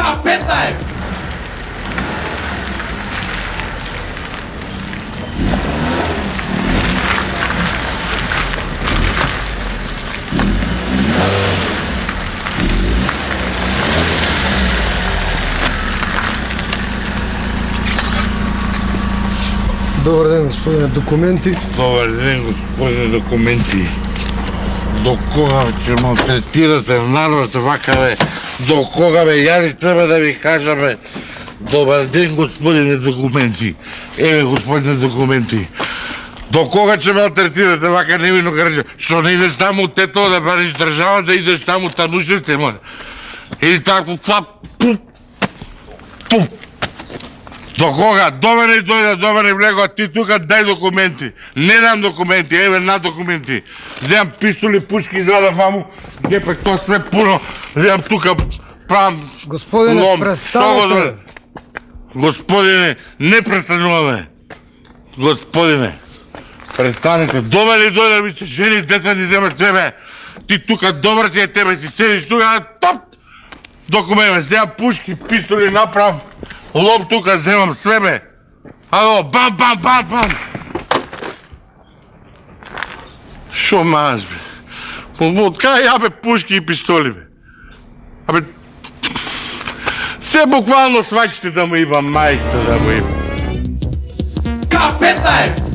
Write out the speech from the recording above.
K15! Добар ден, господине, документи. Добар ден, господине, документи. До кога ќе малтретирате народ вака бе? До кога бе? Јари треба да ви кажаме. Добар ден, господине, документи. Еве, господине, документи. До кога ќе малтретирате вака невино граѓани? Што не идеш таму тето да бариш држава, да идеш таму танушите, може. Или тако, До кога? До мене дојде, до мене влегува, ти тука дај документи. Не дам документи, еве на документи. Земам пистоли, пушки, извадам ваму, гепек, тоа све пуно. Земам тука, правам Господине, лом. престанете. Господине, не престануваме. Господине, престанете. До мене дојде, ми се жени, дета ни земаш себе. Ти тука, добра ти е тебе, си седиш тука, топ. Документи, земам пушки, пистоли, направам. Лом тука земам све бе. Ало, бам, бам, бам, бам. Шо маз бе? Од кај ја бе пушки и пистоли бе? Абе, се буквално сваќате да му има мајката да му има. K15!